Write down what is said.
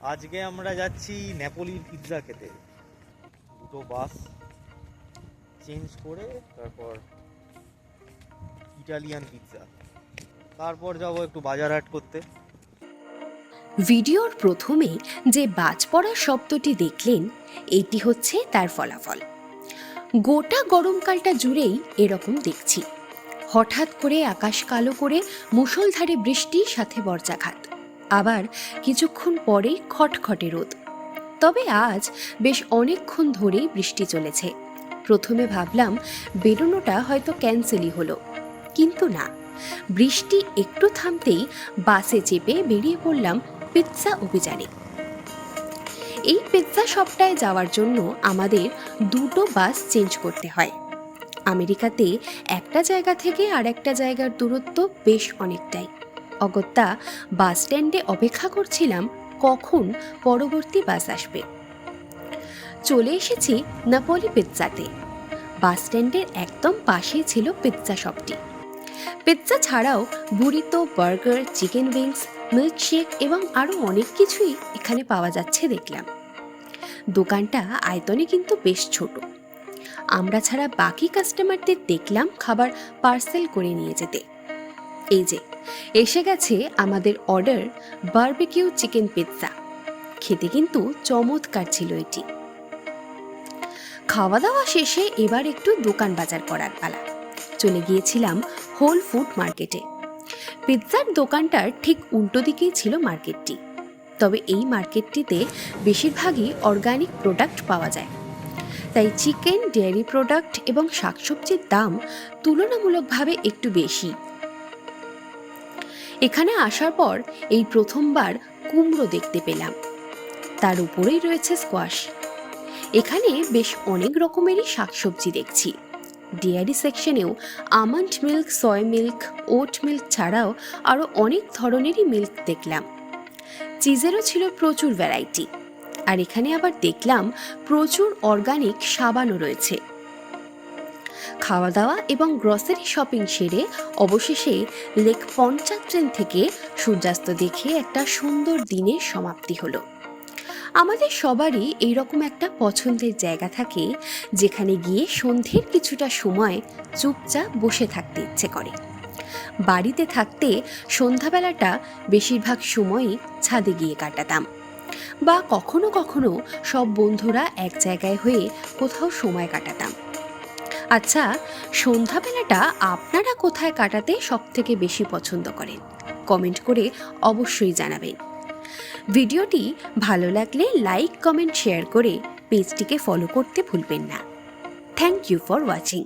আজকে আমরা যাচ্ছি নেপোলির পিৎজা খেতে। দুটো বাস চেঞ্জ করে তারপর ইটালিয়ান পিৎজা, তারপর যাব একটু বাজার হাট করতে। ভিডিওর প্রথমে যে বাজ পড়ার শব্দটি দেখলেন, এটি হচ্ছে তার ফলাফল। গোটা গরমকালটা জুড়েই এরকম দেখছি। হঠাৎ করে আকাশ কালো করে মুষলধারে বৃষ্টি, সাথে বজ্রাঘাত, আবার কিছুক্ষণ পরেই খটখটে রোদ। তবে আজ বেশ অনেকক্ষণ ধরেই বৃষ্টি চলেছে। প্রথমে ভাবলাম বেরোনোটা হয়তো ক্যান্সেলই হলো, কিন্তু না, বৃষ্টি একটু থামতেই বাসে চেপে বেরিয়ে পড়লাম পিৎজা অভিযানে। এই পিৎজা শপটায় যাওয়ার জন্য আমাদের দুটো বাস চেঞ্জ করতে হয়। আমেরিকাতে একটা জায়গা থেকে আর একটা জায়গার দূরত্ব বেশ অনেকটাই। অগত্যা বাস স্ট্যান্ডে অপেক্ষা করছিলাম কখন পরবর্তী বাস আসবে। চলে এসেছি নাপোলি পিৎজাতে। বাস স্ট্যান্ডের একদম পাশেই ছিল পিৎজা শপটি। পিৎজা ছাড়াও বুরিতো, বার্গার, চিকেন উইংস, মিল্কশেক এবং আরও অনেক কিছুই এখানে পাওয়া যাচ্ছে দেখলাম। দোকানটা আয়তনে কিন্তু বেশ ছোট। আমরা ছাড়া বাকি কাস্টমারদের দেখলাম খাবার পার্সেল করে নিয়ে যেতে। এই যে এসে গেছে আমাদের অর্ডার বারবিকিউ চিকেন পিৎজা। খেতে কিন্তু চমৎকার ছিল এটি। খাওয়া দাওয়া শেষে এবার একটু দোকান বাজার করার পালা। চলে গিয়েছিলাম হোল ফুড মার্কেটে। পিৎজার দোকানটার ঠিক উল্টো দিকেই ছিল মার্কেটটি। তবে এই মার্কেটটিতে বেশিরভাগই অর্গানিক প্রোডাক্ট পাওয়া যায়, তাই চিকেন, ডেয়ারি প্রোডাক্ট এবং শাকসবজির দাম তুলনামূলকভাবে একটু বেশি। এখানে আসার পর এই প্রথমবার কুমড়ো দেখতে পেলাম, তার উপরেই রয়েছে স্কোয়াশ। এখানে বেশ অনেক রকমেরই শাকসবজি দেখছি। ডেয়ারি সেকশনেও আমন্ড মিল্ক, সয় মিল্ক, ওট মিল্ক ছাড়াও আরও অনেক ধরনেরই মিল্ক দেখলাম। চিজেরও ছিল প্রচুর ভ্যারাইটি। আর এখানে আবার দেখলাম প্রচুর অর্গানিক সাবানও রয়েছে। খাওয়া দাওয়া এবং গ্রসারি শপিং সেরে অবশেষে লেক পঞ্চাত্রেন থেকে সূর্যাস্ত দেখে একটা সুন্দর দিনের সমাপ্তি হলো। আমাদের সবারই এইরকম একটা পছন্দের জায়গা থাকে, যেখানে গিয়ে সন্ধ্যের কিছুটা সময় চুপচাপ বসে থাকতে ইচ্ছে করে। বাড়িতে থাকতে সন্ধ্যাবেলাটা বেশিরভাগ সময়ই ছাদে গিয়ে কাটাতাম, বা কখনো কখনো সব বন্ধুরা এক জায়গায় হয়ে কোথাও সময় কাটাতাম। আচ্ছা, সন্ধ্যাবেলাটা আপনারা কোথায় কাটাতে সবথেকে বেশি পছন্দ করেন? কমেন্ট করে অবশ্যই জানাবেন। ভিডিওটি ভালো লাগলে লাইক, কমেন্ট, শেয়ার করে পেজটিকে ফলো করতে ভুলবেন না। Thank you for watching.